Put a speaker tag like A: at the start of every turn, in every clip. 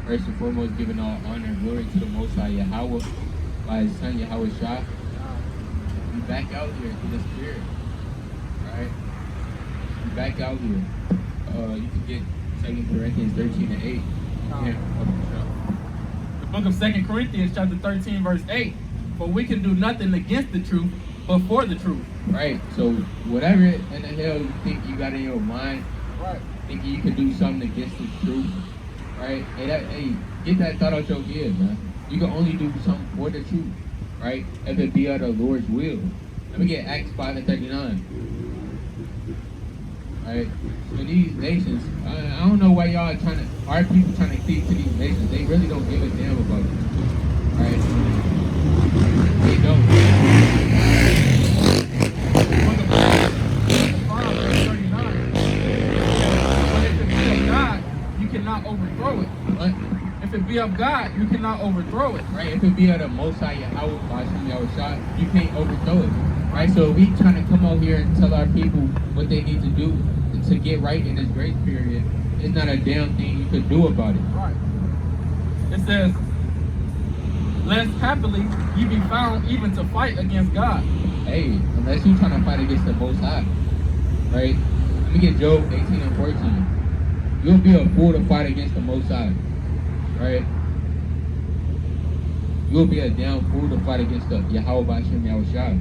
A: First and foremost, giving all honor and glory to the Most High Yahweh by His Son Yahweh Shah. We back out here through the Spirit, right? We back out here. You can get 2 Corinthians 13 and 8. Yeah.
B: The book of 2 Corinthians chapter 13 verse 8. For we can do nothing against the truth, but for the truth.
A: Right. So whatever in the hell you think you got in your mind,
B: Right.
A: thinking you can do something against the truth, right? Hey, get that thought out your head, man. You can only do something for the truth, right? If it be of the Lord's will. Let me get Acts 5 and 39. Right? So these nations, I don't know why our people trying to cleave to these nations. They really don't give a damn about it. Right? They don't.
B: Cannot overthrow it.
A: What?
B: If it be of God, you cannot overthrow it.
A: Right? If it be of the Most High Yahweh, you can't overthrow it. Right? So if we trying to come out here and tell our people what they need to do to get right in this grace period, it's not a damn thing you could do about it.
B: Right. It says, lest happily you be found even to fight against God.
A: Hey, unless you trying to fight against the Most High. Right? Let me get Job 18 and 14. You'll be a fool to fight against the Most High, right? You'll be a damn fool to fight against the Yahweh B'Shem Yahushua.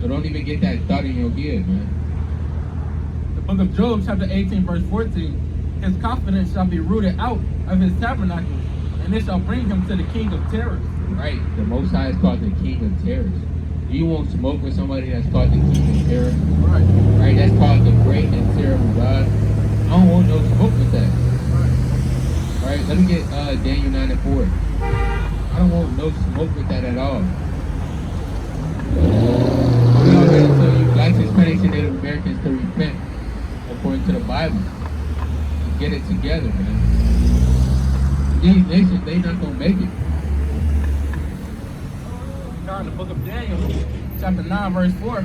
A: So don't even get that thought in your head, man.
B: The book of Job, chapter 18, verse 14. His confidence shall be rooted out of his tabernacle, and it shall bring him to the king of terrors.
A: Right, the Most High is called the king of terrors. You won't smoke with somebody that's called the king of terror.
B: Right.
A: Right, that's called the great and terrible God. I don't want no smoke with that. Alright, let me get Daniel 9 and 4. I don't want no smoke with that at all. I'm out here to tell you, blacks, Hispanics, and Native Americans to repent according to the Bible. Get it together, man. These nations, they not gonna make it.
B: Now in the book of Daniel, chapter 9, verse 4,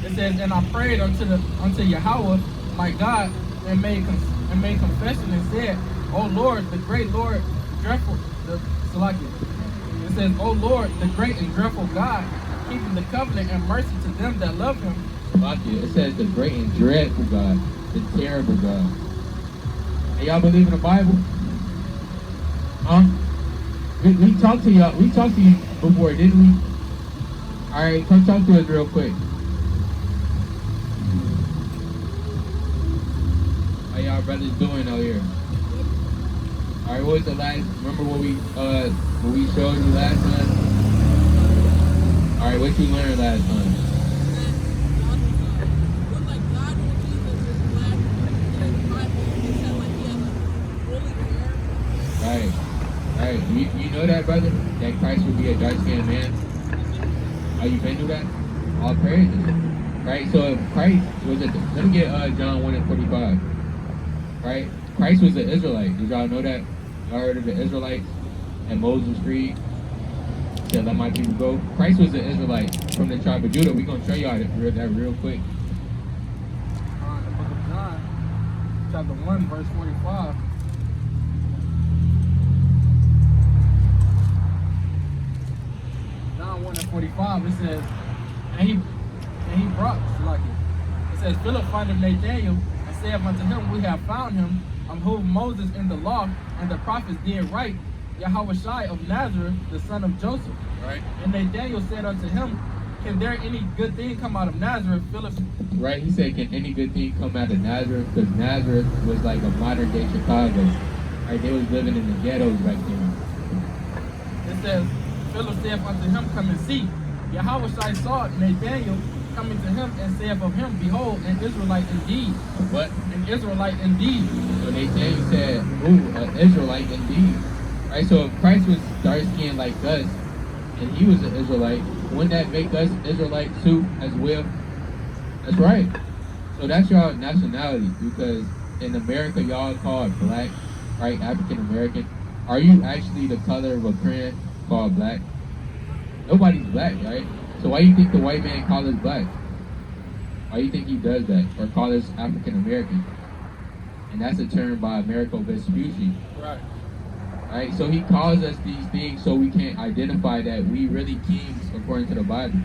B: it says, and I prayed unto Yahweh, my God, and made confession and said, O Lord, the great Lord, dreadful, it says, O Lord, the great and dreadful God, keeping the covenant and mercy to them that love him.
A: It says the great and dreadful God, the terrible God. Hey, y'all believe in the Bible? Huh? We talked to y'all. We talked to you before, didn't we? All right, come talk to us real quick. How y'all brothers doing out here? All right, what was the last? Remember what we showed you last time? All right, what you learned last time? Right. You know that, brother? That Christ would be a dark-skinned man? Oh, you been through that? All praises. Right? So if Christ was let me get John 1 and 45. Right? Christ was an Israelite. Did y'all know that? Y'all heard of the Israelites? And Moses freed? Said, let my people go. Christ was an Israelite from the tribe of Judah. We're going to show y'all that real quick.
B: The book of John, chapter 1, verse 45. John 1 and 45, it says, and he brought, it says, Philip findeth Nathanael, and said unto him, we have found him, whom Moses in the law and the prophets did write, Yahushua of Nazareth, the son of Joseph.
A: Right.
B: And Nathanael said unto him, can there any good thing come out of Nazareth? Philip.
A: Right, he said, can any good thing come out of Nazareth? Because Nazareth was like a modern day Chicago. Right, they was living in the ghettos back then.
B: It says, Philip said unto him, come and see. Yahushua saw Nathanael coming to him and said of him, behold, an Israelite indeed.
A: What?
B: An Israelite indeed.
A: So Nathanael said, ooh, an Israelite indeed. Right, so if Christ was dark-skinned like us, and he was an Israelite, wouldn't that make us Israelites too, as well? That's right. So that's your nationality, because in America, y'all call it black, right? African American. Are you actually the color of a print called black? Nobody's black, right? So why do you think the white man calls us black? Why do you think he does that, or calls us African American? And that's a term by Americo Vespucci.
B: Right.
A: Right? So he calls us these things so we can identify that we really kings according to the Bible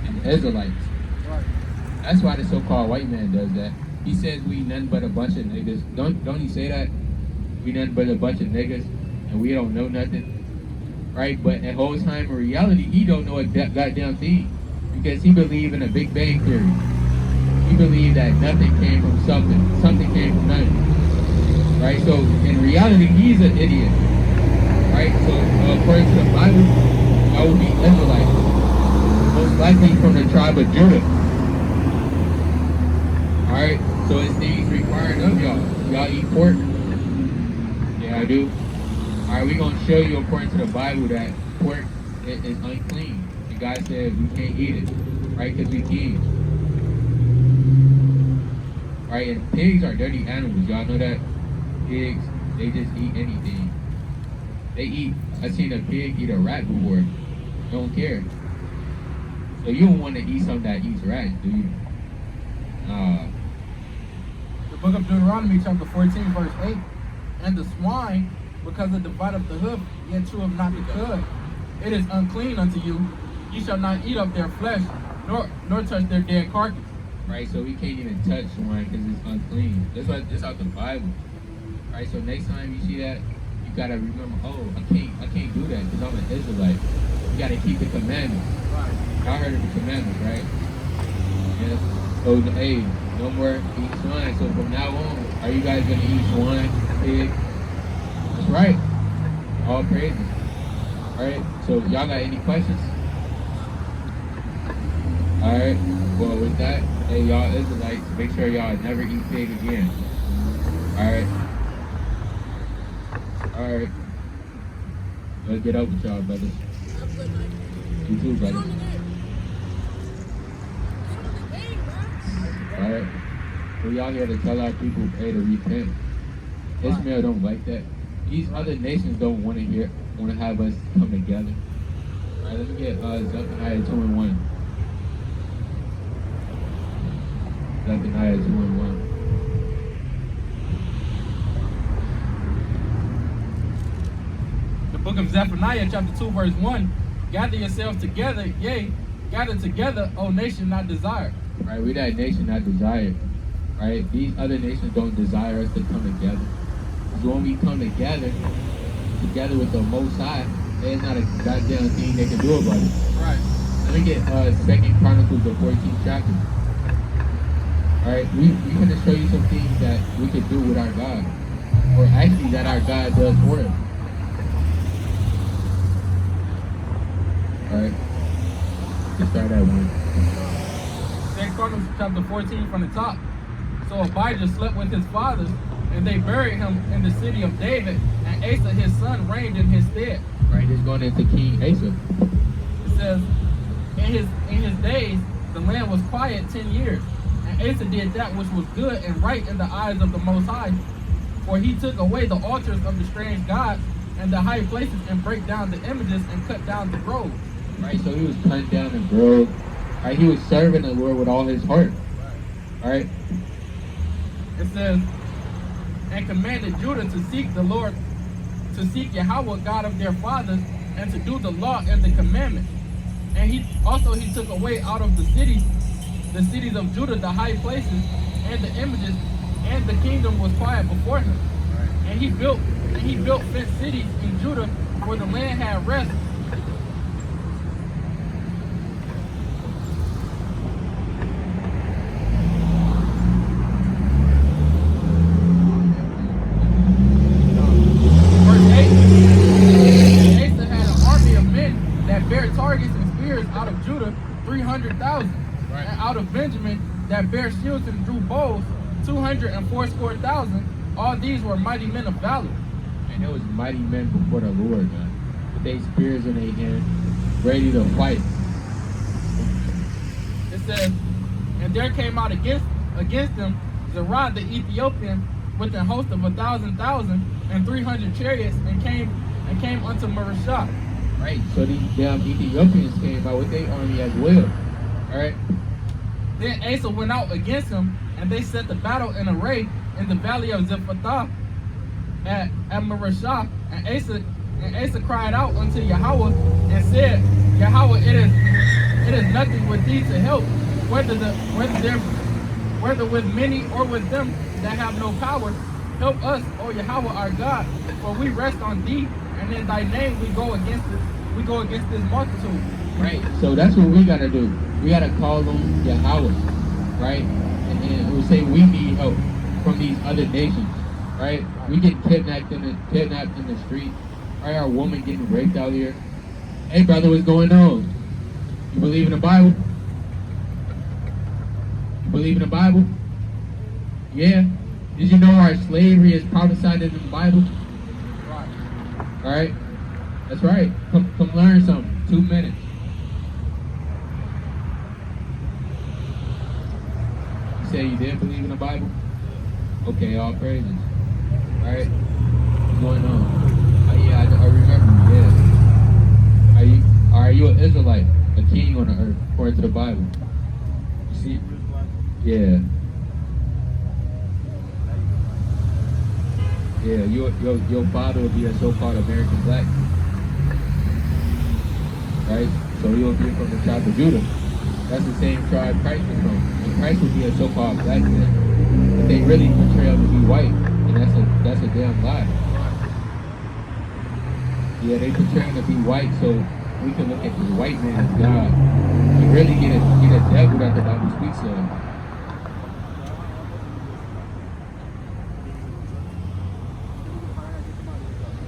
A: and Israelites.
B: Right.
A: That's why the so-called white man does that. He says we nothing but a bunch of niggas. Don't he say that? We nothing but a bunch of niggas and we don't know nothing. Right? But the whole time in reality, he don't know a goddamn thing. Because he believed in a Big Bang Theory. He believed that nothing came from something. Something came from nothing. Right? So in reality, he's an idiot. Right? So according to the Bible, I will be Israelites. Most likely from the tribe of Judah. Alright? So it's things required of y'all. Y'all eat pork? Yeah, I do. Alright, we're going to show you according to the Bible that pork is unclean. And God said we can't eat it. Right? Because we kings. Right? And pigs are dirty animals. Y'all know that? Pigs, they just eat anything. They eat. I seen a pig eat a rat before. Don't care. So you don't want to eat something that eats rats, do you?
B: The book of Deuteronomy, chapter 14, verse 8. And the swine, because it divideth the hoof, yet cheweth not the cud, it is unclean unto you. Ye shall not eat of their flesh, nor touch their dead carcass.
A: Right, so we can't even touch swine because it's unclean. That's out the Bible. Right, so next time you see that, you gotta remember, oh, I can't do that because I'm an Israelite. You gotta keep the commandments.
B: Right.
A: Y'all heard of the commandments, right? Yes. So hey, no more eat swine. So from now on, are you guys gonna eat swine, pig? That's right. All praises. Alright, so y'all got any questions? Alright, well with that, hey y'all Israelites, make sure y'all never eat pig again. Alright. Alright. Let's get up with y'all, brothers. You too, brother. Alright. We all here to tell our people, hey, to repent. Ishmael don't like that. These other nations don't want to have us come together. Alright, let me get Zephaniah 2:1. Zephaniah 2:1.
B: The book of Zephaniah, chapter 2, verse 1. Gather yourselves together, yea, gather together, O nation not desired.
A: Right, we that nation not desired. Right? These other nations don't desire us to come together. So when we come together with the Most High, there's not a goddamn thing they can do about it.
B: Right.
A: Let me get 2 Chronicles, the 14th chapter. Alright, we gonna show you some things that we could do with our God. Or actually that our God does for us. Alright. Let's start that one.
B: 2 Chronicles chapter 14 from the top. So Abijah slept with his fathers, and they buried him in the city of David, and Asa his son reigned in his stead.
A: Right, it's going into King Asa.
B: It says, in his days the land was quiet 10 years, and Asa did that which was good and right in the eyes of the Most High, for he took away the altars of the strange gods and the high places, and break down the images and cut down the groves.
A: Right, so he was cutting down the grove. Right, he was serving the Lord with all his heart. Right.
B: It says, and commanded Judah to seek the Lord, to seek Yahweh God of their fathers, and to do the law and the commandment. And he took away out of the cities of Judah, the high places and the images, and the kingdom was quiet before him.
A: Right.
B: And he built fenced cities in Judah, where the land had rest. Targets and spears out of Judah, 300,000.
A: Right.
B: And out of Benjamin, that bare shields and drew bows, 280,000. All these were mighty men of valor.
A: And there was mighty men before the Lord, man, with their spears in their hand, ready to fight.
B: It says, and there came out against them Zerah the Ethiopian with a host of 1,000,000 and 300 chariots, and came unto Mareshah.
A: Right, so these damn Ethiopians came out with their army as well. Alright.
B: Then Asa went out against him, and they set the battle in array in the valley of Zephathah at Mareshah, And Asa cried out unto Yahweh and said, Yahweh, it is nothing with thee to help, whether with many or with them that have no power. Help us, O Yahweh our God, for we rest on thee, and in thy name we go against this multitude.
A: Right. So that's what we gotta do. We gotta call them Yahweh, right? And then we say we need help from these other nations, right? We get kidnapped in the street. Right? Our woman getting raped out here. Hey brother, what's going on? You believe in the Bible? You believe in the Bible? Yeah. Did you know our slavery is prophesied in the Bible?
B: Right.
A: All right. That's right. Come learn something. 2 minutes. You say you did believe in the Bible? Okay, all praises. All right. What's going on? Yeah, I remember. Yeah. Are you an Israelite, a king on the earth, according to the Bible? You see? Yeah. Yeah, your father would be a so-called American black, right? So he would be from the tribe of Judah. That's the same tribe Christ is from. And Christ would be a so-called black man, but they really portray him to be white, and that's a damn lie. Yeah, they portray him to be white, so we can look at the white man as God. You really get a devil that the Bible speaks of.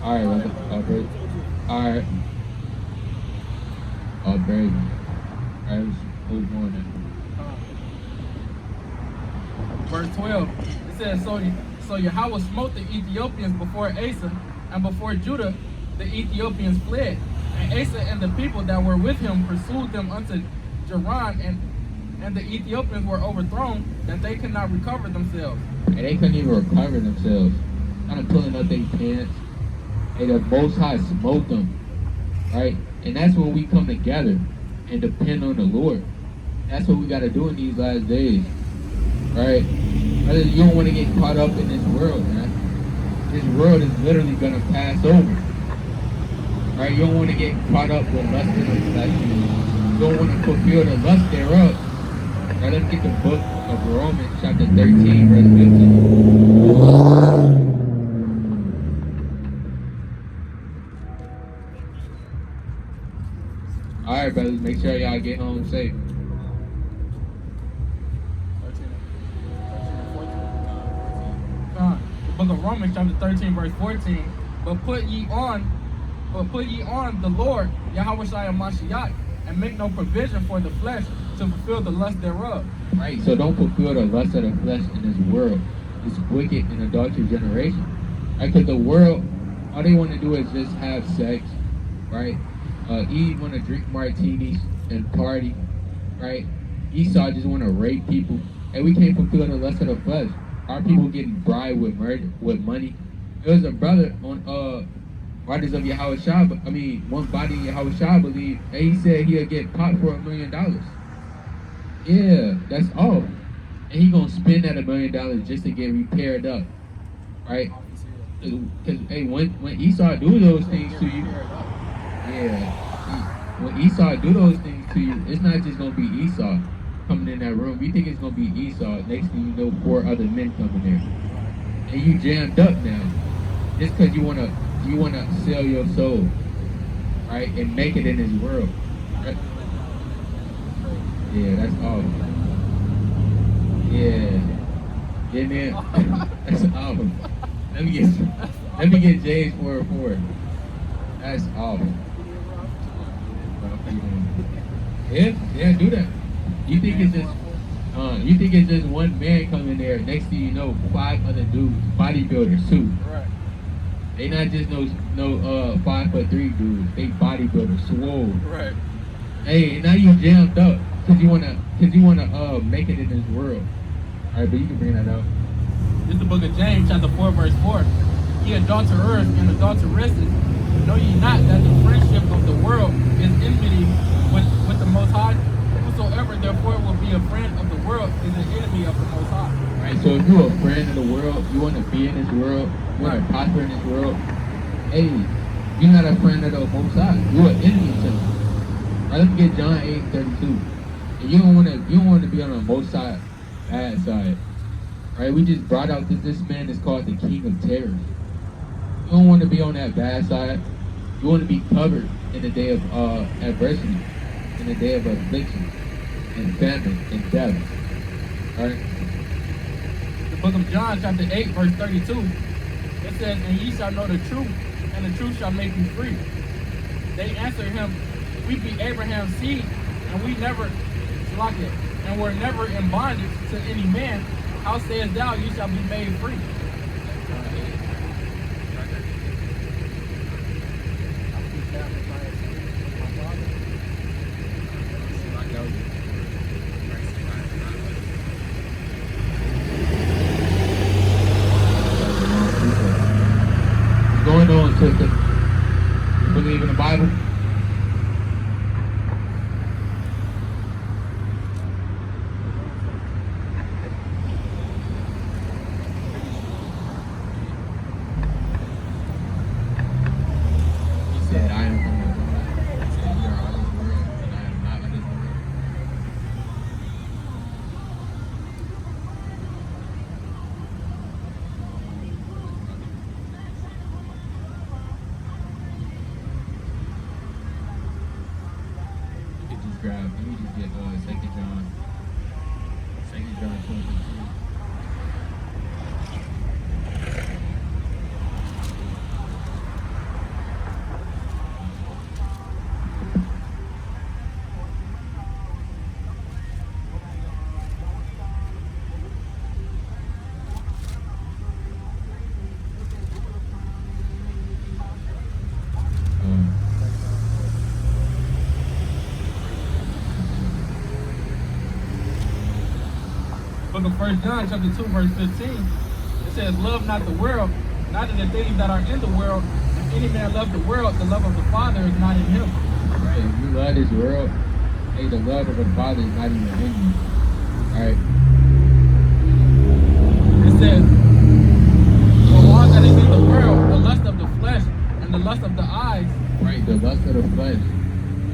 A: All right, brother. All right. All right. All right, who's going then?
B: Verse 12. It says, So Yahweh smote the Ethiopians before Asa, and before Judah the Ethiopians fled. And Asa and the people that were with him pursued them unto Gerar, and the Ethiopians were overthrown, that they could not recover themselves.
A: And they couldn't even recover themselves. Kind of pulling up their pants. And the Most High smote them, right? And that's when we come together and depend on the Lord. That's what we got to do in these last days, right? You don't want to get caught up in this world, man. This world is literally going to pass over, right? You don't want to get caught up with lust in the flesh. You don't want to fulfill the lust thereof. Now let's get the book of Romans chapter 13, verse 15. Alright, brothers, make sure y'all get home safe.
B: 13 and 14. The book of Romans, chapter 13, verse 14. But put ye on the Lord, Yahweh Shai Mashiach, and make no provision for the flesh to fulfill the lust thereof.
A: Right, so don't fulfill the lust of the flesh in this world. This wicked and adulterous generation. Right, because the world, all they want to do is just have sex, right? Eve want to drink martinis and party, right? Esau just want to rape people, and we can't fulfill the lust of the flesh. Our people getting bribed with murder, with money. There was a brother on Riders of Yahweh Shah, one body in Yahweh Shah believed, and he said he'll get popped for $1 million. Yeah, that's all. And he gonna spend that $1 million just to get repaired up, right? Because hey, when Esau do those things to you. Yeah, when Esau do those things to you, it's not just gonna be Esau coming in that room. You think it's gonna be Esau. Next thing you know, 4 other men coming there, and you jammed up now, just because you wanna sell your soul, right, and make it in this world. Right? Yeah, that's awful. Yeah, man, that's awful. Let me get James 4:4. That's awful. Yeah, do that. You think it's just one man coming there? Next thing you know, 5 other dudes, bodybuilders too.
B: Right.
A: They not just no 5'3" dudes. They bodybuilders, swole.
B: Right.
A: Hey, now you jammed up because you wanna make it in this world. All right, but you can bring that out.
B: This is the book of James, chapter 4, verse 4. Ye adulterers and adulteresses, know ye not that the friendship of the world is enmity with the Most High? Whosoever therefore will be a friend of the world is an enemy of the Most High.
A: Right, so if you're a friend of the world, you want to be in this world, you want to prosper in this world, hey, you're not a friend of the Most High. You're an enemy to him. Right, let me get John 8:32. And you don't want to be on the Most High bad side. Right? We just brought out that this man is called the King of Terror. You don't want to be on that bad side. You want to be covered in the day of adversity, in the day of affliction, and famine, and death. Alright?
B: The book of John, chapter 8, verse 32. It says, and ye shall know the truth, and the truth shall make you free. They answered him, we be Abraham's seed, and we never like it, and were never in bondage to any man. How sayest thou, ye shall be made free?
A: What's going on, sister? You believe in the Bible? Let me just get 2 John. 2 John 2:15.
B: Book of 1 John, chapter 2, verse 15. It says, love not the world, neither the things that are in the world. If any man love the world, the love of the Father is not in him.
A: Right. If you love this world, hey, the love of the Father is not even in you. Alright.
B: It says, for all that is in the world, the lust of the flesh and the lust of the eyes.
A: Right, the lust of the flesh.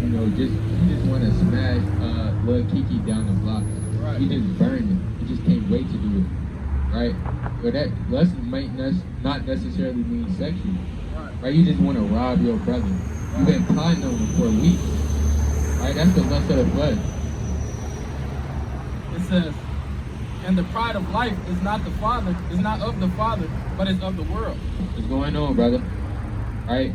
A: You know, you just want to smash little Kiki down the block.
B: Right.
A: You just burn it. You just can't wait to do it. Right? But that lust might not necessarily mean sexual. Right? You just want to rob your brother. You've been plotting on him for weeks. Right? That's the lust of the flesh.
B: It says, and the pride of life is not of the Father, but is of the world.
A: What's going on, brother? Right?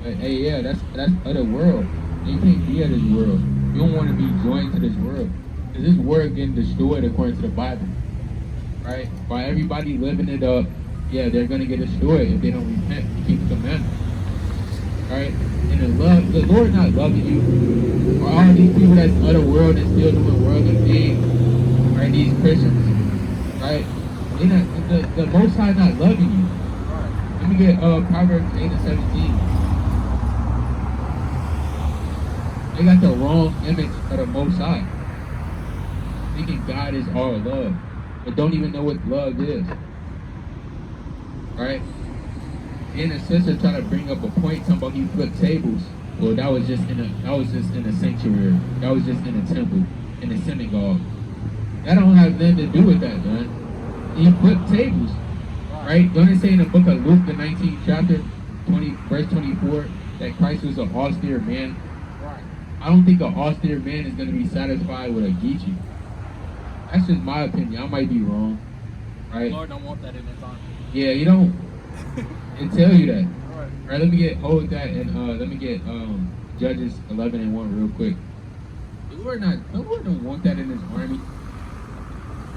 A: Hey, yeah, that's of the world. You can't be of this world. You don't want to be joined to this world. Because this world getting destroyed according to the Bible. Right? By everybody living it up, yeah, they're going to get destroyed if they don't repent and keep the commandments. Right? And the Lord not loving you. For all these people that's of the world and still doing worldly things. Right? These Christians. Right? The Most High not loving you. Let me get Proverbs 8:17. They got the wrong image of the Most High. Thinking God is all love, but don't even know what love is. Right? And the sister tried to bring up a point talking about he flipped tables. Well, that was just in a sanctuary. That was just in a temple, in a synagogue. That don't have nothing to do with that, man. He flipped tables. Right? Don't it say in the book of Luke, the 19th chapter, 20, verse 24, that Christ was an austere man? I don't think an austere man is going to be satisfied with a Geechee. That's just my opinion. I might be wrong. Right?
B: The Lord don't want that in his army.
A: Yeah, you don't. It tell you that.
B: All
A: right, let me get hold that and let me get Judges 11:1 real quick. The Lord don't want that in his army.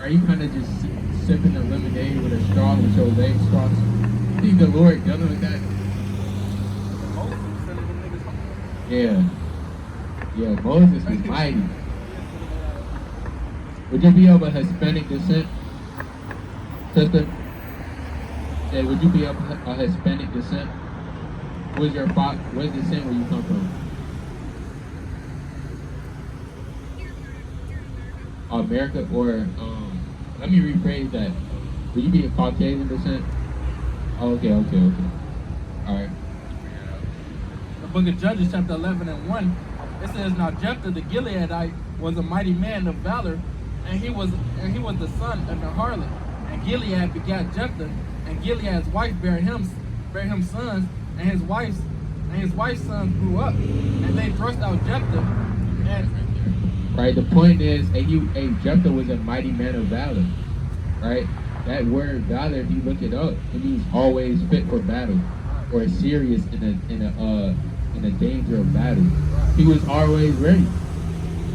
A: Are you kind of just sipping a lemonade with a straw with your legs crossed? You think the Lord dealing with that? Yeah. Yeah, Moses was mighty. Would you be of a Hispanic descent, sister? Say, would you be of a Hispanic descent? Where's descent where you come from? America, or let me rephrase that. Would you be a Caucasian descent? Oh, okay. All right.
B: book of Judges, chapter 11 and 1, it says, "Now Jephthah the Gileadite was a mighty man of valor, and he was the son of the harlot. And Gilead begat Jephthah, and Gilead's wife bare him sons, and his wife's sons grew up, and they thrust out Jephthah." And
A: right, the point is, Jephthah was a mighty man of valor. Right, that word valor, if you look it up, it means always fit for battle, or serious in a danger of battle. He was always ready.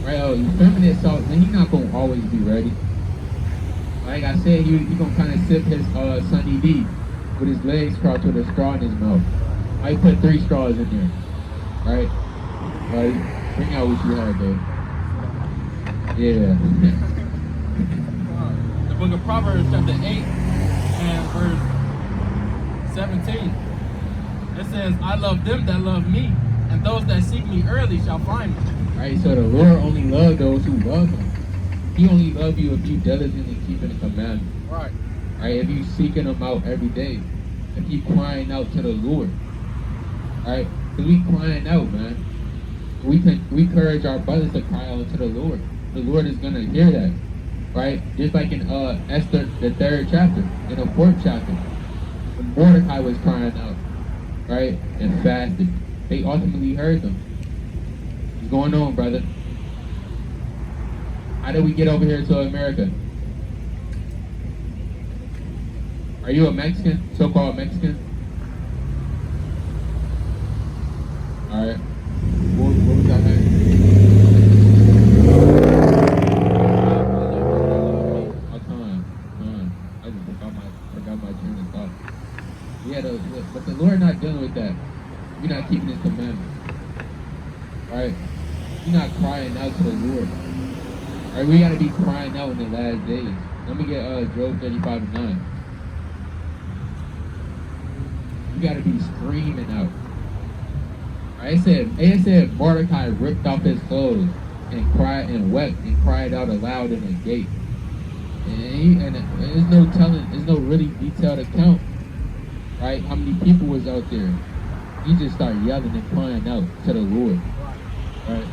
A: Right, effeminate assault, man, he's not gonna always be ready. Like I said, he gonna kind of sip his Sunny D with his legs crossed with a straw in his mouth. I put 3 straws in there. Right, bring out what you had there. Yeah.
B: The book of Proverbs, chapter 8 and verse 17. It says, "I love them that love me, and those that seek me early shall find me."
A: Right, so the Lord only loves those who love him. He only loves you if you diligently keeping the commandments.
B: Right.
A: Right, if you seeking him out every day. If you crying out to the Lord. Right? Because we crying out, man. We encourage our brothers to cry out to the Lord. The Lord is gonna hear that. Right? Just like in Esther, the 3rd chapter, in the 4th chapter. When Mordecai was crying out, right, and fasted, they ultimately heard them. What's going on, brother? How did we get over here to America? Are you a Mexican? So-called Mexican? Alright. What was that name? I just forgot my train of thought. Yeah, but the Lord not dealing with that. You're not keeping his commandments. Right? You're not crying out to the Lord. Right? We gotta be crying out in the last days. Let me get Job 35 and 9. You gotta be screaming out. Right? It said Mordecai ripped off his clothes and cried and wept and cried out aloud in the gate. And there's no telling, there's no really detailed account, right? How many people was out there? He just started yelling and crying out to the Lord, right?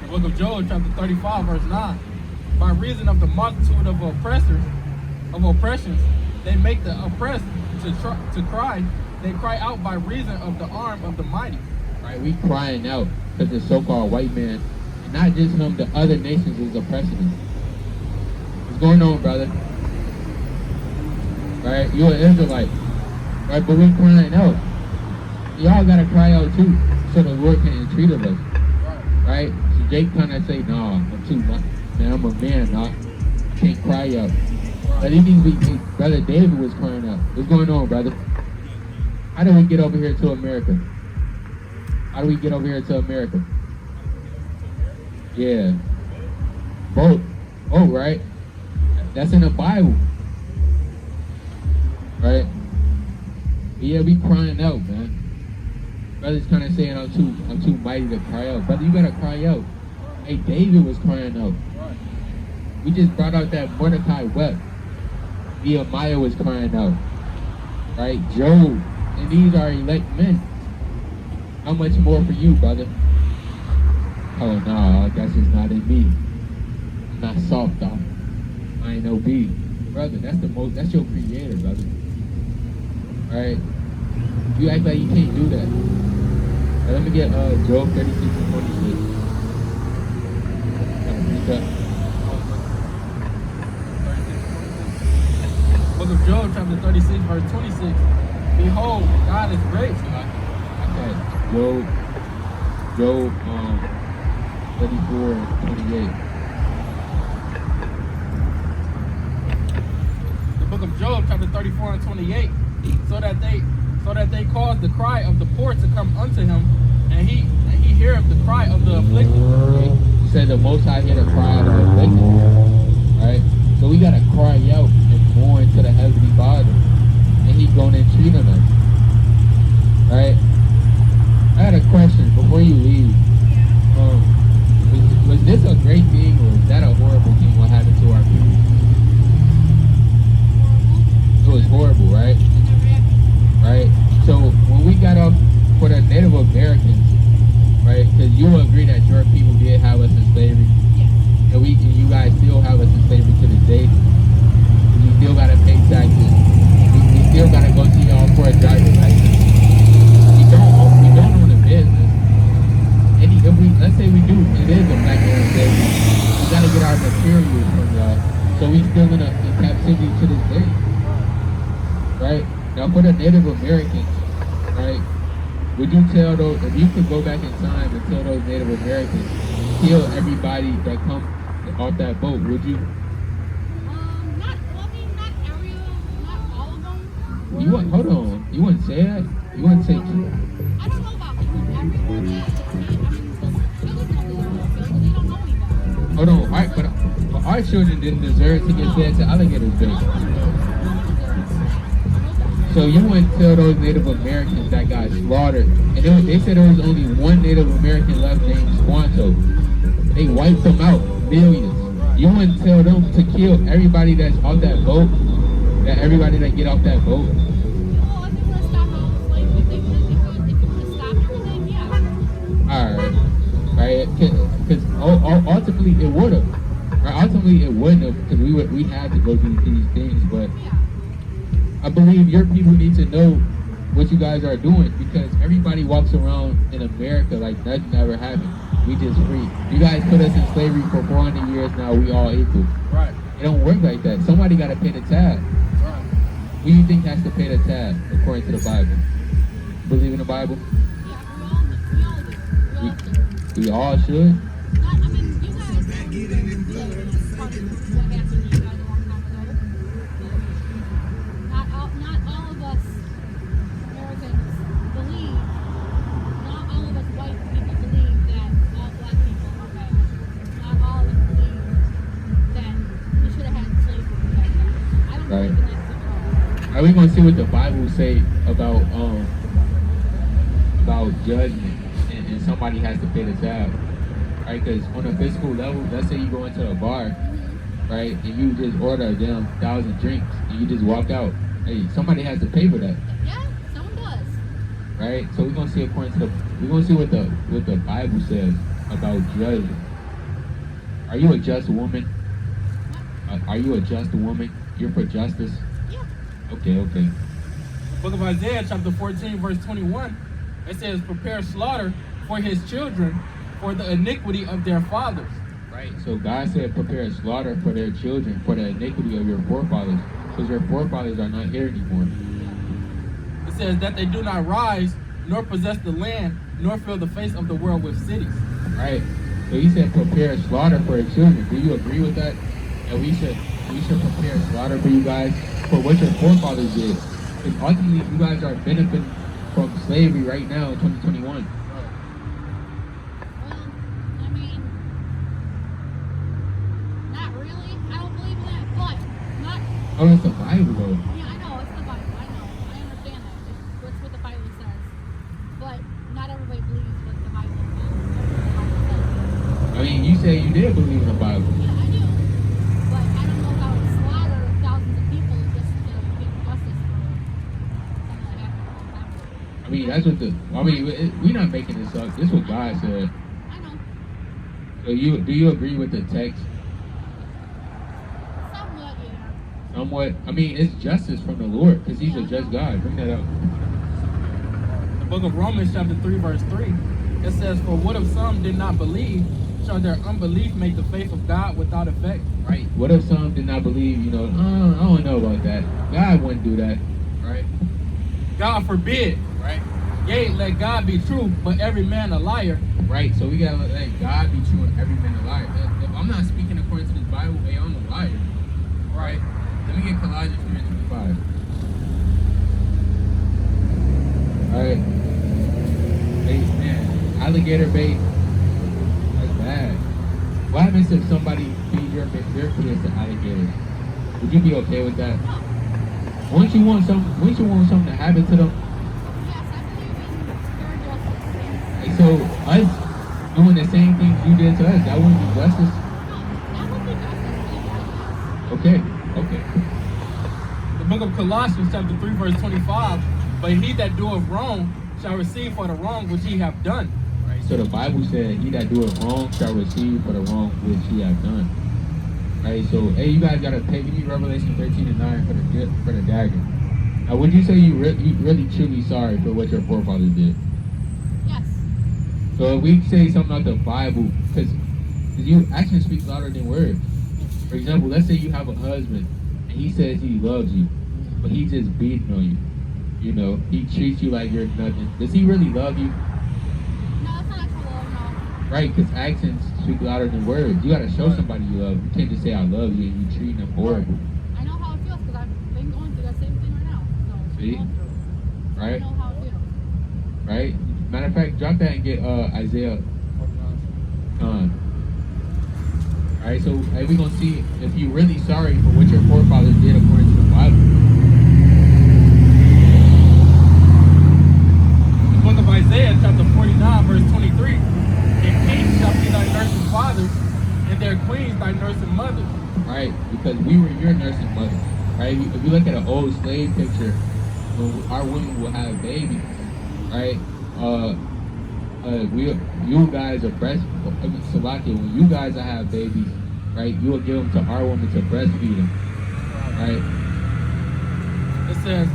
B: The book of Job, chapter 35, verse 9. "By reason of the multitude of oppressions, they make the oppressed to cry. They cry out by reason of the arm of the mighty."
A: Right, we crying out because the so-called white man, and not just him, the other nations is oppressing us. What's going on, brother? Right, you're an Israelite, right? But we crying out. Y'all gotta cry out too, so the Lord can entreat of us, right? So Jake kind of say, "Nah, I'm too much. Man, I'm a man, nah. I can't cry out." But it means Brother David was crying out. What's going on, brother? How did we get over here to America? How do we get over here to America? Yeah. Boat. Oh, right. That's in the Bible. Right? But yeah, we crying out, man. Brother's kind of saying, I'm too mighty to cry out. Brother, you gotta cry out. Hey, David was crying out. We just brought out that Mordecai wept. Nehemiah was crying out. Right? Job. And these are elect men. How much more for you, brother? Oh, no, I guess it's not in me. I'm not soft, dog. I ain't no B. Brother, that's your creator, brother. Alright? You act like you can't do that. Now, let me get Job 36 and 26.
B: Book of Job, chapter 36, verse 26. "Behold, God is great."
A: Okay, Job 34 and 28.
B: The book of Job, chapter 34 and 28. So that they cause the cry of the poor to come unto him, and he heareth the cry of the afflicted.
A: You said the Most High hear the cry of the afflicted. Right? So we gotta cry out and mourn to the Heavenly Father, and He's gonna entreat on us. Right? I had a question before you leave. Was this a great thing, or is that a horrible thing? What happened to our people? It was horrible, right? and you guys still have us in slavery to this day. We still gotta pay taxes. We still gotta go to y'all for a driver's license. We don't own a business. Let's say we do, it is a black owned business. We gotta get our materials from y'all. So we still in captivity to this day. Right? Now for the Native Americans, right? Would you tell those, if you could go back in time and tell those Native Americans, kill everybody that come off that boat, would you?
C: Not every, not all of them.
A: You wouldn't, hold on. You wouldn't say that? You wouldn't say
C: I don't know about everyone. They don't know any better.
A: hold on, but our children didn't deserve to get fed to alligators, baby. So you wouldn't tell those Native Americans that got slaughtered, and they said there was only one Native American left named Squanto. They wiped them out, millions. You wouldn't tell them to kill everybody that's off that boat, that everybody that get off that boat.
C: Well, if they would have stopped all the slavery, if they would have stopped everything, yeah.
A: Alright, because ultimately it would have. Right? Ultimately it wouldn't have, because we had to go do these things, but
C: Yeah.
A: I believe your people need to know what you guys are doing, because everybody walks around in America like nothing ever happened. We just free. You guys put us in slavery for 400 years now, we all equal.
B: Right.
A: It don't work like that. Somebody got to pay the tab.
B: Right.
A: Who do you think has to pay the tab according to the Bible? Believe in the Bible?
C: Yeah, we all do.
A: We all should?
C: I mean, you guys, part of what happened to you guys a long time ago. Not all of us Americans believe, not all of us white people believe that all black people are bad. Not all of us believe that we should have had slavery back then. I don't
A: Right.
C: believe in that at all.
A: Are we gonna see what the Bible say about judgment and somebody has to pay the tab? Right? Because on a physical level, let's say you go into a bar, right, and you just order them 1,000 drinks and you just walk out. Hey, somebody has to pay for that,
C: Yeah, someone does.
A: right? So we're gonna see what the Bible says about judgment. Are you a just woman? Are you a just woman? You're for justice?
C: Yeah.
A: Okay.
B: Book of Isaiah, chapter 14, verse 21. It says, prepare slaughter for his children for the iniquity of their fathers.
A: Right. So God said prepare slaughter for their children for the iniquity of your forefathers, because your forefathers are not here anymore.
B: It says that they do not rise, nor possess the land, nor fill the face of the world with cities.
A: Right. So he said prepare slaughter for their children. Do you agree with that? And we should prepare slaughter for you guys for what your forefathers did. Because ultimately you guys are benefiting from slavery right now in 2021.
C: Well, I mean, not really. I don't believe in that, but not.
A: Oh, it's the Bible though.
C: Yeah, I know it's the Bible. I know. I understand that. It's what the Bible says, but not everybody believes what the Bible says.
A: I mean, you say you did believe in the Bible.
C: Yeah, I do, but I don't know how to slaughter thousands of people just to get justice for something that happened a long time ago.
A: I mean, we're not making this up. This is what God said.
C: I know.
A: So do you agree with the text?
C: Somewhat, yeah.
A: Somewhat. I mean, it's justice from the Lord, because he's a just God. Bring that up.
B: The book of Romans, chapter 3, verse 3. It says, for what if some did not believe, shall their unbelief make the faith of God without effect?
A: Right. What if some did not believe, I don't know about that. God wouldn't do that. Right?
B: God forbid.
A: Right?
B: Yea, let God be true, but every man a liar.
A: Right. So we gotta let God be true and every man a liar. If I'm not speaking according to this Bible, hey, I'm a liar. Right? Let me get Colossians 3:25. Alright. Hey, man. Alligator bait. That's bad. What happens if somebody feeds their kids to alligators? Would you be okay with that? Wouldn't you want something to happen to them?
C: Yes, I believe in fair justice. Yes.
A: Hey, so us doing the same things you did to us, that wouldn't be justice?
C: That would be justice.
A: Okay.
B: The book of Colossians, chapter 3, verse 25. But he that doeth wrong shall receive for the wrong which he hath done.
A: Right. So the Bible said, "He that doeth wrong shall receive for the wrong which he hath done." Right. So, hey, you guys gotta pay. Give me Revelation 13:9 for the dagger. Now, would you say you really truly sorry for what your forefathers did?
C: Yes.
A: So if we say something out the Bible, because you actions speak louder than words. For example, let's say you have a husband and he says he loves you, but he's just beating on you. You know, he treats you like you're nothing. Does he really love you?
C: No, it's not actual love, no.
A: Right, because actions speak louder than words. You gotta show somebody you love. You can't just say I love you and you treat them horrible.
C: I know how it feels because I've been going through that same thing right now. So,
A: See?
C: going through. So I
A: Right?
C: know how it feels.
A: Right? Matter of fact, drop that and get Isaiah. Alright, so hey, we're gonna see if you're really sorry for what your forefathers did according to the Bible.
B: The book of Isaiah, chapter 49, verse 23. And kings shall be thy nursing fathers, and their queens thy nursing mothers.
A: Right? Because we were your nursing mother. Right? If you look at an old slave picture, when our women will have babies, right? You guys are Salakia, when you guys have babies, right? You will give them to our women to breastfeed them, right?
B: It says,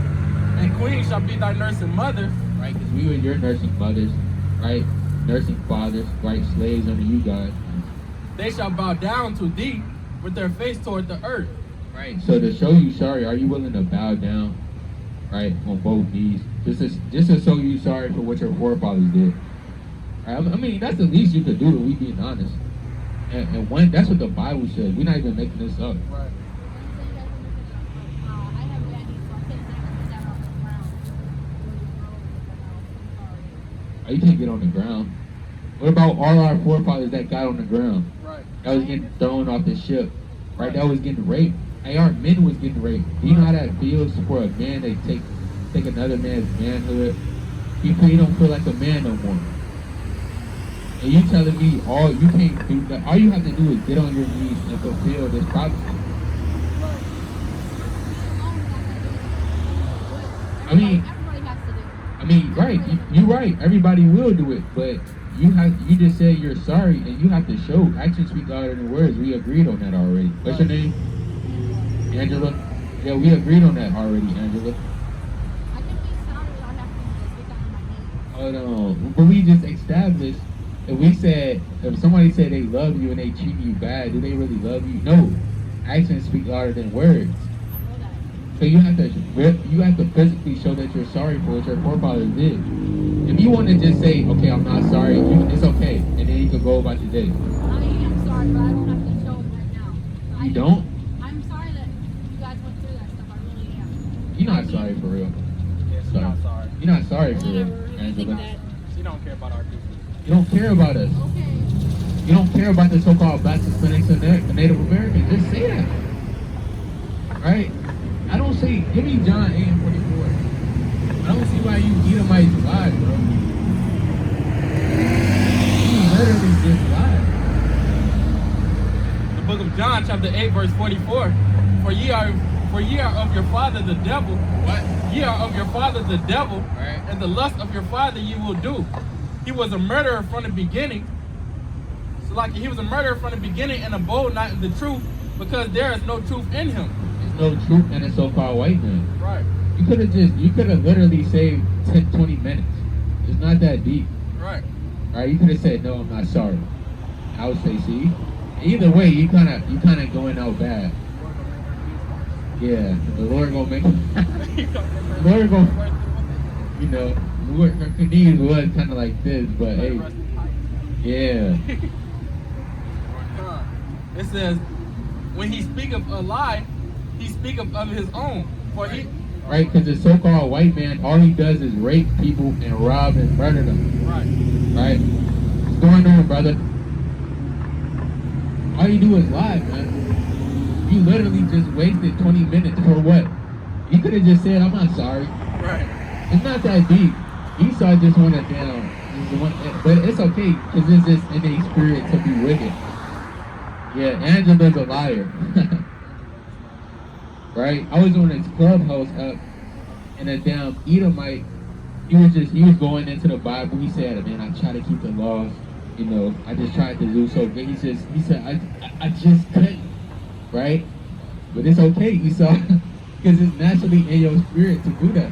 B: and queens shall be thy nursing mothers.
A: Right? Because we were your nursing mothers, right? Nursing fathers, right? Slaves under you guys.
B: They shall bow down to thee with their face toward the earth.
A: Right. So to show you sorry, are you willing to bow down, right, on both knees, just to show you sorry for what your forefathers did? Right? I mean, that's the least you could do if we being honest. And when that's what the Bible says. We're not even making this up.
B: Right.
C: I have daddy, so I'm taking that off the ground.
A: You can't get on the ground. What about all our forefathers that got on the ground?
B: Right.
A: That was getting thrown off the ship, right? That was getting raped. Hey, our men was getting raped. Do you know how that feels for a man? They take another man's manhood. He don't feel like a man no more. And you telling me you can't do that? All you have to do is get on your knees and fulfill this prophecy. I mean,
C: everybody has to do it.
A: I mean, right? You're right. Everybody will do it, but you just said you're sorry, and you have to show. Actions speak louder than words. We agreed on that already. What's your name? Angela. Yeah, we agreed on that already, Angela.
C: I can be sorry without having to just get down on my knees.
A: Hold on. But we just established. If somebody said they love you and they treat you bad, do they really love you? No. Actions speak louder than words.
C: I know that.
A: So you have to physically show that you're sorry for what your forefathers did. If you want to just say, okay, I'm not sorry, it's okay, and then you can go about your day.
C: I am sorry, but I don't have to show it right now.
A: You don't?
C: I'm sorry that you guys went through that stuff. I really am.
A: You're not sorry for real.
B: Yeah, she's not sorry.
A: You're not sorry for real,
C: Whatever. You think
A: Angela.
C: that.
B: She don't care about our people.
A: You don't care about us.
C: Okay.
A: You don't care about the so-called Blacks, Hispanics, and Native Americans. Just say that. Right? I don't see. Give me John 8 and 44. I don't see why you Edomites lie, bro. You literally just lied.
B: The book of John, chapter 8, verse 44. For ye are of your father the devil.
A: What?
B: Ye are of your father the devil,
A: Right.
B: and the lust of your father ye will do. He was a murderer from the beginning. So like he was a murderer from the beginning and abode not in the truth, because there is no truth in him.
A: There's no truth in a so-called white man.
B: Right.
A: You could have literally saved 10, 20 minutes. It's not that deep.
B: Right.
A: Right? You could have said, no, I'm not sorry. I would say, see? Either way, you kind of going out bad. Yeah, the Lord gonna make the Lord gonna, you know, her knees was kind of like this, but hey, yeah.
B: It says, when he speaketh a lie, he speaketh of his own. For he,
A: Right, because the so-called white man, all he does is rape people and rob and murder them.
B: right.
A: Right? What's going on, brother? All you do is lie, man. You literally just wasted 20 minutes for what? You could have just said, I'm not sorry.
B: Right.
A: It's not that deep. Esau just wanted down. But it's okay, because it's just in their spirit to be wicked. Yeah, Angela's a liar. Right? I was on this clubhouse up, and a damn Edomite he was going into the Bible. He said, man, I try to keep the laws. You know, I just tried to do so good. He said, I just couldn't, right? But it's okay, Esau, because it's naturally in your spirit to do that.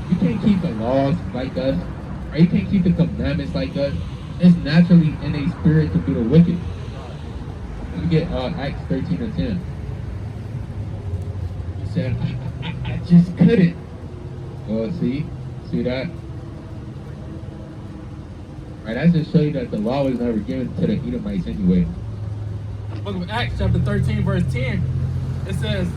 A: You can't keep the laws like us, or you can't keep the commandments like us. It's naturally in a spirit to do the wicked. Let me get Acts 13:10. He said, I just couldn't. Oh, see that? Right, that just show you that the law was never given to the Edomites anyway.
B: Book of Acts, chapter 13, verse 10, it says,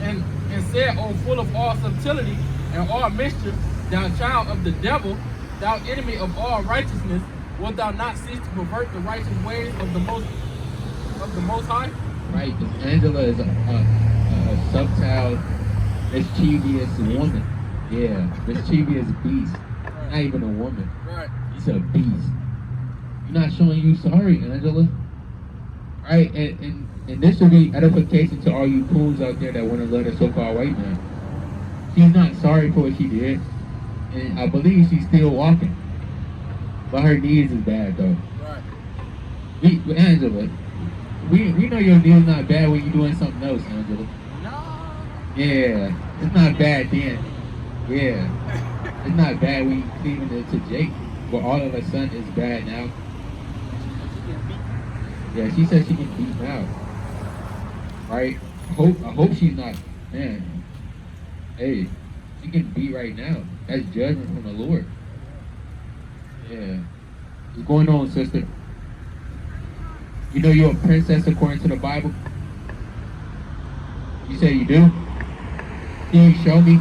B: and said, O full of all subtlety and all mischief, thou child of the devil, thou enemy of all righteousness, wilt thou not cease to pervert the righteous ways of the Most High?
A: Right, because Angela is a subtle, mischievous woman. Yeah, mischievous beast.
B: Right.
A: Not even a woman.
B: Right.
A: He's a beast. You're not showing you sorry, Angela. Right, and this should be edification to all you fools out there that want to love the so-called white man. She's not sorry for what she did, and I believe she's still walking. But her knees is bad though.
B: Right.
A: Angela, we know your knees not bad when you're doing something else, Angela.
B: No.
A: Yeah, it's not bad then. Yeah, it's not bad when you cleaving it to Jake, but all of a sudden it's bad now. Yeah, she said she can beat now. Right? I hope she's not. Man, hey, she can beat right now. That's judgment from the Lord. Yeah. What's going on, sister? You know you're a princess according to the Bible? You say you do? Can you show me?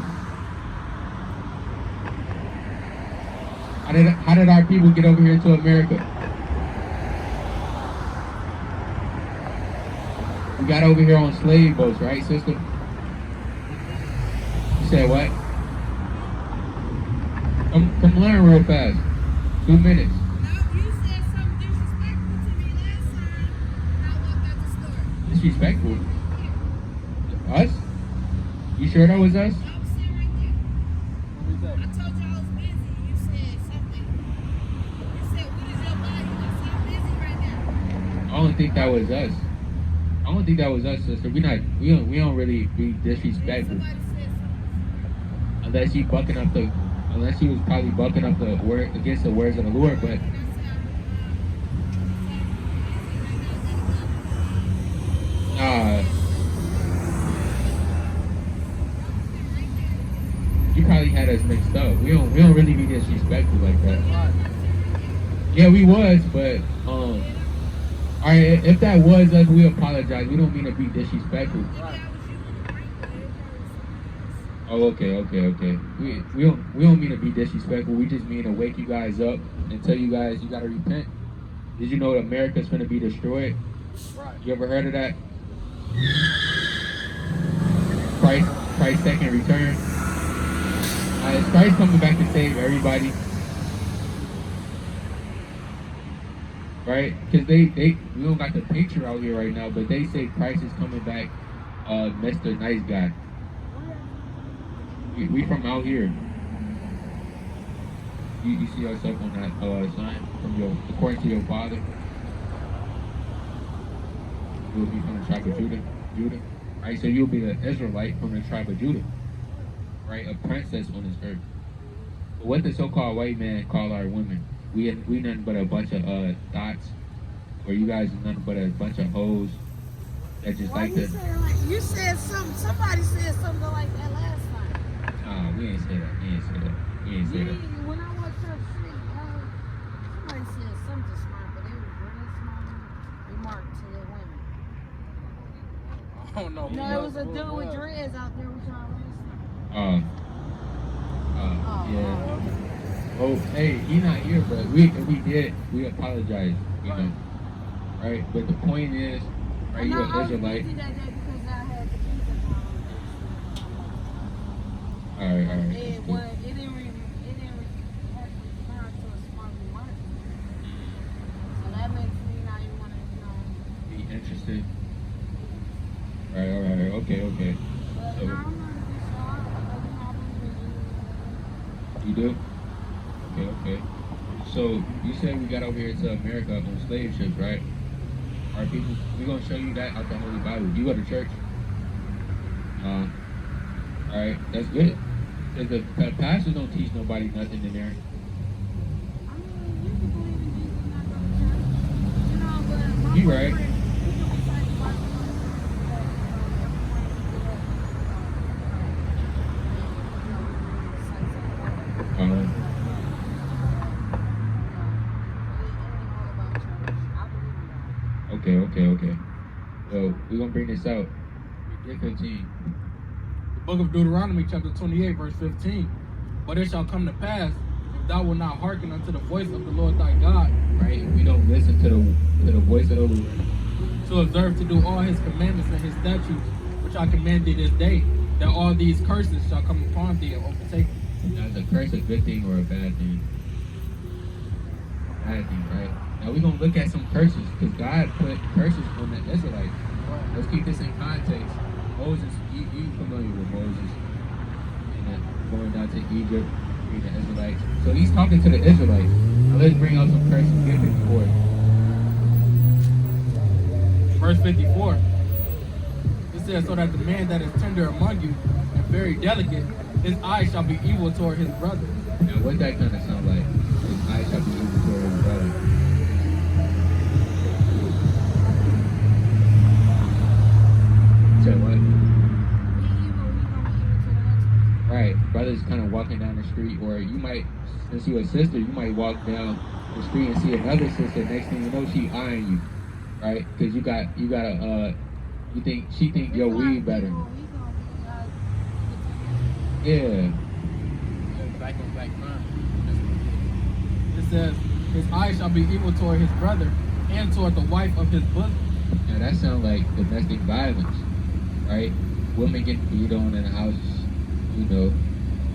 A: How did our people get over here to America? We got over here on slave boats, right, sister? You said what? Come learn real fast. 2 minutes.
D: No, you said something disrespectful to me last time when I walked out the store.
A: Disrespectful? Us? You sure that was us?
D: I was sitting right there. I told you I was busy. You said something. You said, what is your body? I said, I'm busy right now.
A: I don't think that was us. I don't think that was us, sister. We don't really be disrespectful.
D: Somebody said something.
A: Unless she was probably bucking up the word against the words of the Lord, but you probably had us mixed up. We don't really be disrespectful like that. Yeah, we was, but alright, if that was us, we apologize. We don't mean to be disrespectful. Oh, okay. We don't mean to be disrespectful. We just mean to wake you guys up and tell you guys you gotta repent. Did you know that America's gonna be destroyed?
B: Right.
A: You ever heard of that? Christ's second return. Is Christ coming back to save everybody? Right? Because we don't got the picture out here right now, but they say Christ is coming back, Mr. Nice Guy. We from out here. You see yourself on that sign from according to your father. You'll be from the tribe of Judah. Right? So you'll be an Israelite from the tribe of Judah. Right? A princess on this earth. But what the so-called white man call our women? We nothing but a bunch of thoughts. Or you guys is nothing but a bunch of hoes that just
D: Why
A: like
D: you
A: to.
D: saying like you said something? Somebody said something like that last time.
A: We ain't say that. We ain't say that.
D: When I watched your shit, somebody said something smart, but it was really smart remark to the women.
B: I don't know.
D: No, it was a dude with dreads out there with y'all last time.
A: Yeah. Oh, hey, he not here, but if we did, we apologize. You know, right? But the point is, right? You're an Israelite.
D: I that day because I had the pizza on.
A: All right.
D: It didn't really have to respond to a smart remark. So that makes me not even want to,
A: Be interested. All right. Okay.
D: But
A: So,
D: no, I'm not sure.
A: you You do? Okay, okay. So you said we got over here to America on slave ships, right? Our people, we're gonna show you that out the Holy Bible. You go to church? All right, that's good. Cause the pastors don't teach nobody nothing in there.
C: I mean, you can believe in Jesus and not go to church. You know, but my
A: You right.
C: boyfriend, he can recite the Bible
A: Uh, okay, okay, okay. So we're gonna bring this out. Day 15.
B: The book of Deuteronomy, chapter 28, verse 15. But it shall come to pass, if thou wilt not hearken unto the voice of the Lord thy God,
A: Right? If we don't listen to the voice of the Lord.
B: to observe to do all his commandments and his statutes, which I command thee this day, that all these curses shall come upon thee and overtake thee.
A: Now, is a curse a good thing or a bad thing? Bad thing, right? Now we're gonna look at some curses because God put curses on the Israelites. Let's keep this in context. Moses, you familiar with Moses and going down to Egypt, being the Israelites. So he's talking to the Israelites. Now let's bring out some curses. Get 54.
B: Verse 54. It says, so that the man that is tender among you and very delicate, his eyes shall be evil toward his brother.
A: Now what that kind of sound like? His eyes shall be evil toward his brother. Say what? Right, brothers kind of walking down the street, or you might, since you're a sister, you might walk down the street and see another sister. Next thing you know, she eyeing you, right? Because she think your weed better. Yeah,
B: Black on black crime. It says, his eyes shall be evil toward his brother and toward the wife of his bosom.
A: now that sounds like domestic violence, right? Women getting beat on in the house, you know,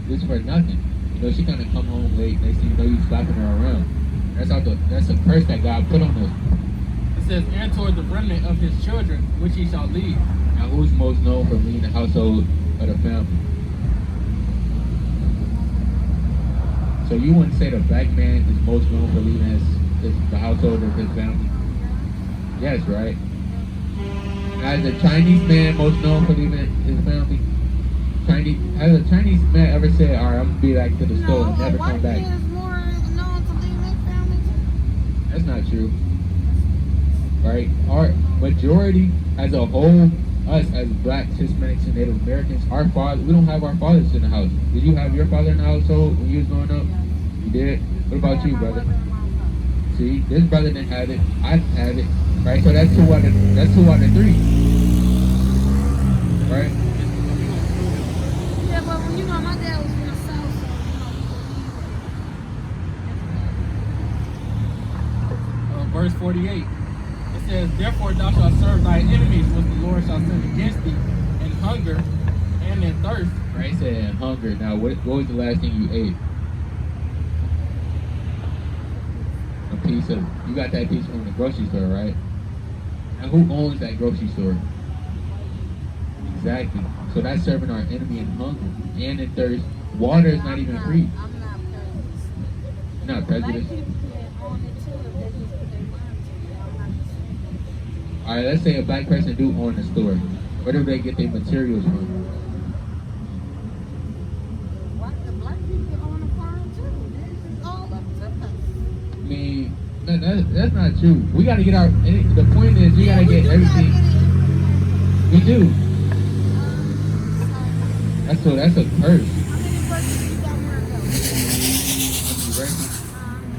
A: just for nothing. You know, she kind of come home late. Next thing you know, you slapping her around. That's a curse that God put on us.
B: It says, and toward the remnant of his children, which he shall lead.
A: Now, who's most known for leading the household of the family? So you wouldn't say the black man is most known for leading the household of his family? Yes, right? As a Chinese man most known for leading his family? Has a Chinese man ever said, all right, I'm going to be back to the store and never come back?
D: White kids more known to leave their family too.
A: That's not true. Right? Our majority as a whole, us as blacks, Hispanics, and Native Americans, we don't have our fathers in the house. Did you have your father in the household when you was growing up? You did? What about you, brother? See, this brother didn't have it. I didn't have it. Right? So that's 2 out of 3. Right?
D: Yeah, but when you know my dad was from the south, so
B: Verse 48. It says, therefore thou shalt serve thy enemies which the Lord shall send against thee in hunger and in thirst.
A: Right? It said hunger. Now, what was the last thing you ate? A piece of, you got that piece from the grocery store, right? Now, who owns that grocery store? Exactly. So that's serving our enemy in hunger and in thirst. Water is not even free.
D: I'm not prejudiced.
A: You're not
D: Black
A: prejudiced.
D: people can own it too if they just put their mind to it. I'm not saying.
A: All right, let's say a black person do own a store. Where do they get their materials from?
D: The black people own a farm too. It's all up to us.
A: I mean, that's not true. We got to get the point is we got to get everything. We do. That's a curse.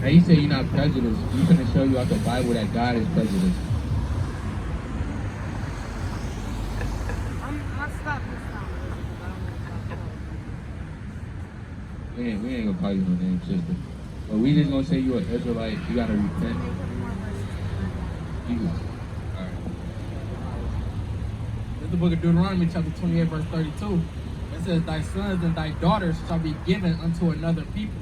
A: Now you say you're not prejudiced. You're going to show you out the Bible that God is prejudiced.
D: I'll stop this time.
A: We ain't going to call you no name, sister. But we just going to say you're an Israelite. You got to repent. You, all right.
B: This is the book of Deuteronomy, chapter 28, verse 32. It says, thy sons and thy daughters shall be given unto another people,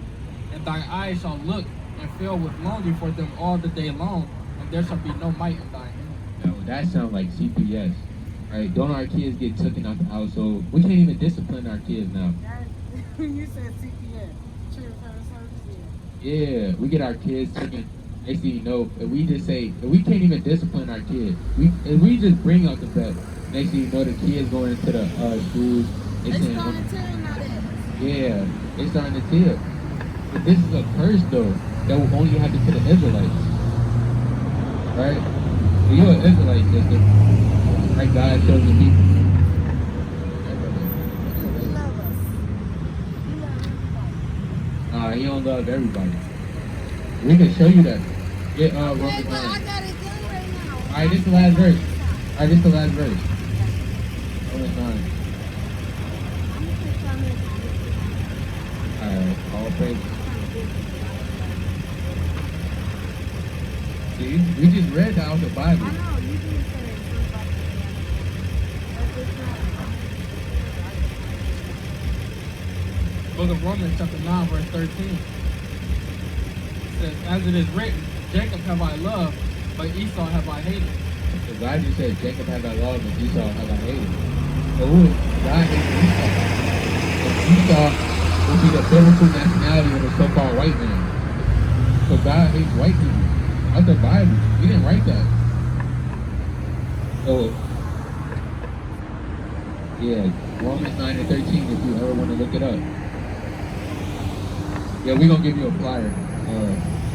B: and thy eyes shall look and fill with longing for them all the day long, and there shall be no might in thine hand.
A: Now, that sounds like CPS, right? Don't our kids get taken out the household? We can't even discipline our kids now.
D: You said CPS. True.
A: Yeah, we get our kids taken. Next thing you know, if we just say, if we can't even discipline our kids, if we just bring out the best, next thing you know, the kids going into the schools, they
D: It's
A: saying,
D: starting to tell nowadays.
A: yeah, they starting to tip. But this is a curse though, that will only happen to the Israelites, right? So you're an Israelite, sister, right? God chosen people.
D: He love us. He love everybody.
A: He don't love everybody. We can show you that. Get
D: Okay,
A: Romans
D: but I
A: 9.
D: got it done right now.
A: Alright, this is the last verse. Alright, this is the last verse. Romans 9.
D: I'm gonna put some in.
A: Alright, all praise. See, we just read out the Bible.
D: I know, you didn't say somebody. That's just not.
B: Book of Romans chapter 9 verse 13. It says, as it is written, Jacob have I loved, but Esau have I hated.
A: So God just said, Jacob have I loved and Esau have I hated. So who is God hates Esau? And Esau will be the biblical nationality of the so-called white man. So God hates white people. That's the Bible. We didn't write that. So, yeah, Romans 9 and 13 if you ever want to look it up. Yeah, we're going to give you a flyer.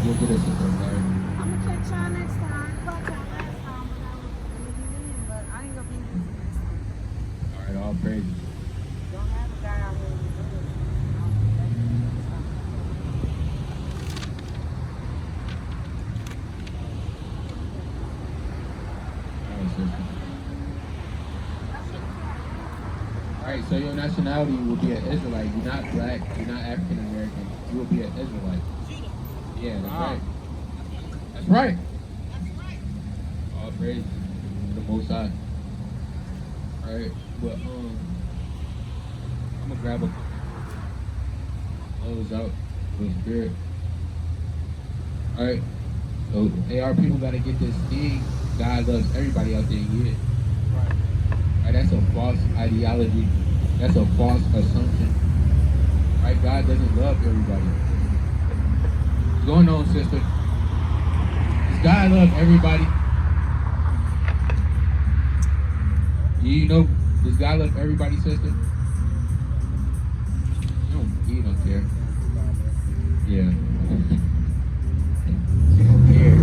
A: You'll get us a flyer.
D: I'm gonna catch y'all next time. Caught y'all last time when I was in, but I ain't gonna be busy next time.
A: Alright, all praises.
D: Don't have a guy out here with me.
A: Alright, sister. Alright, so your nationality will be an Israelite. You're not black, you're not African American. You will be an Israelite. Yeah, that's right. That's right. All praise to the Most High. Alright, but I'm gonna grab a close out for the spirit. Alright, so AR people gotta get this thing. God loves everybody out there, yeah. Right, that's a false ideology. That's a false assumption. Right, God doesn't love everybody. What's going on, sister? Does God love everybody? You know, does God love everybody, sister? He don't care. Yeah. She don't care.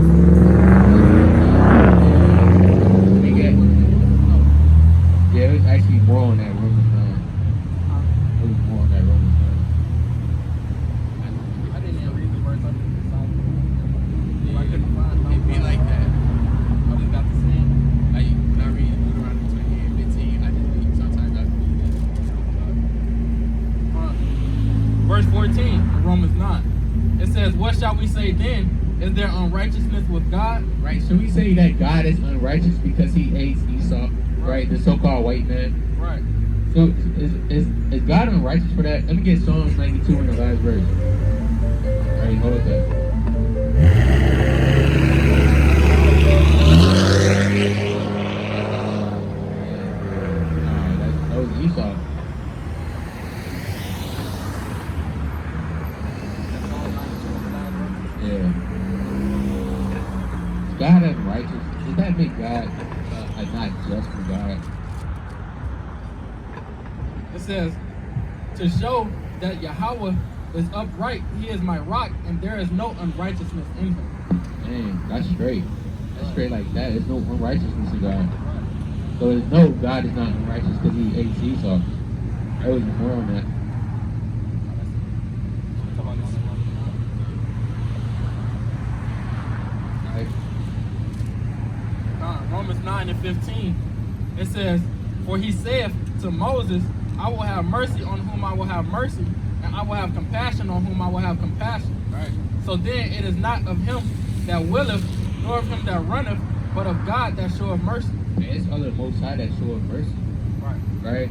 A: We get. Yeah, it was actually more on that Romans 9. It was more on that Romans 9.
B: I didn't even read the verse. I just decided. I couldn't find it.
E: It be like that.
B: I just got the same.
E: Like when I read Deuteronomy 28 and 15, I just read sometimes I read that.
B: Verse 14 of Romans 9. It says, what shall we say then? Is there unrighteousness with God?
A: Right, so we say that God is unrighteous because he hates Esau, right? The so-called white man.
B: Right.
A: So is God unrighteous for that? Let me get Psalms 92 in the last verse. Alright, hold up that. That was Esau. Yeah. Is God unrighteous? Does that make God not just for God?
B: It says, to show that Yahweh is upright, he is my rock, and there is no unrighteousness in him.
A: Dang, that's straight. That's straight like that. There's no unrighteousness in God. So there's no God is not unrighteous because he hates Esau. There was more on that. Right?
B: Romans 9 and 15. It says, for he saith to Moses, I will have mercy on whom I will have mercy, and I will have compassion on whom I will have compassion.
A: Right.
B: So then it is not of him that willeth, nor of him that runneth, but of God that showeth mercy.
A: And it's other Most High that show mercy.
B: Right.
A: Right?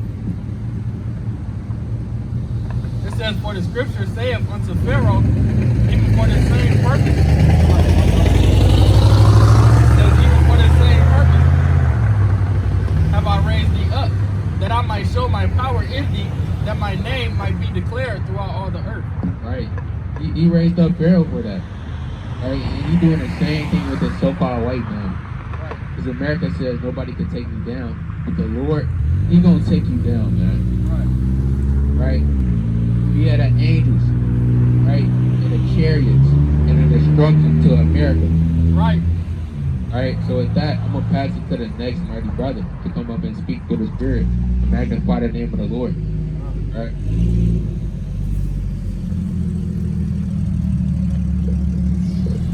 B: It says, for the scripture saith unto Pharaoh, even for the same purpose. It says, even for the same purpose have I raised thee up, that I might show my power in thee, that my name might be declared throughout all the earth.
A: Right. He raised up Pharaoh for that. Right? And he doing the same thing with the so-called white man. Because America says nobody can take me down. But the Lord, he gonna take you down, man. Right? We had the angels, right? And the chariots and the destruction to America.
B: Right.
A: Alright, so with that, I'm gonna pass it to the next mighty brother to come up and speak to the Spirit and magnify the name of the Lord. Alright.